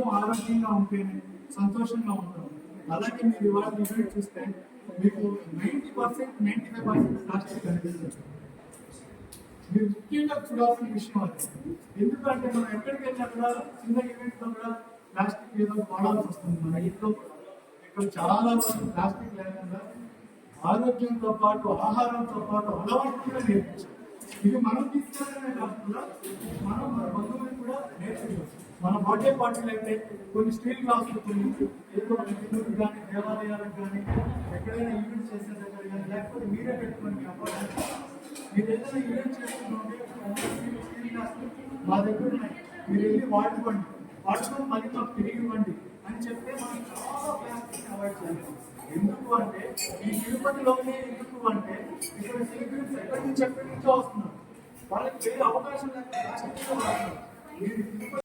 అందరం ఆరోగ్యంగా ఉంటేనే సంతోషంగా ఉంటాం. అలాగే మీరు ఇవాళ ఈవెంట్ చూస్తే మీకు 90%, 95% ప్లాస్టిక్ కనిపిస్తుంది. మీరు ముఖ్యంగా చూడాల్సిన విషయం అది. ఎందుకంటే మనం ఎక్కడికి వెళ్ళినా కూడా చిన్న ఈవెంట్ లో కూడా ప్లాస్టిక్ ఏదో వాడాల్సి వస్తుంది. మన ఇంట్లో ఇక్కడ చాలా వరకు ప్లాస్టిక్ లేకుండా ఆరోగ్యంతో పాటు ఆహారంతో పాటు అలవాటు కూడా నేర్పించాలి. ఇది మనం తీసుకెళ్ళడమే కాకుండా మనం మన బంధువులకు కూడా నేర్పించవచ్చు. మన బర్త్డే పార్టీలు అయితే కొన్ని స్టీల్ గ్లాసులు కొన్ని ఏదో ఇల్లుకి కానీ దేవాలయాలకు కానీ ఎక్కడైనా ఈవెంట్ చేసే దగ్గర కానీ లేకపోతే మీరే పెట్టుకోండి అపార్ట్మెంట్. మీరు ఏదైనా ఈవెంట్ చేస్తుంటే స్టీల్ గ్లాసులు మా దగ్గర ఉన్నాయి, మీరు వెళ్ళి వాడుకొని మళ్ళీ మాకు తిరిగి ఇవ్వండి అని చెప్తే మనం చాలా ప్లాస్టిక్ అవాయిడ్ చేయాలి. ఎందుకు అంటే ఈ తిరుపతిలోనే ఎందుకు అంటే ఇక్కడ సెలబ్రిటీస్ ఎక్కడి నుంచో వస్తున్నారు, వాళ్ళకి వేరే అవకాశం లేక ప్లాస్టిక్ వాడుతున్నారు.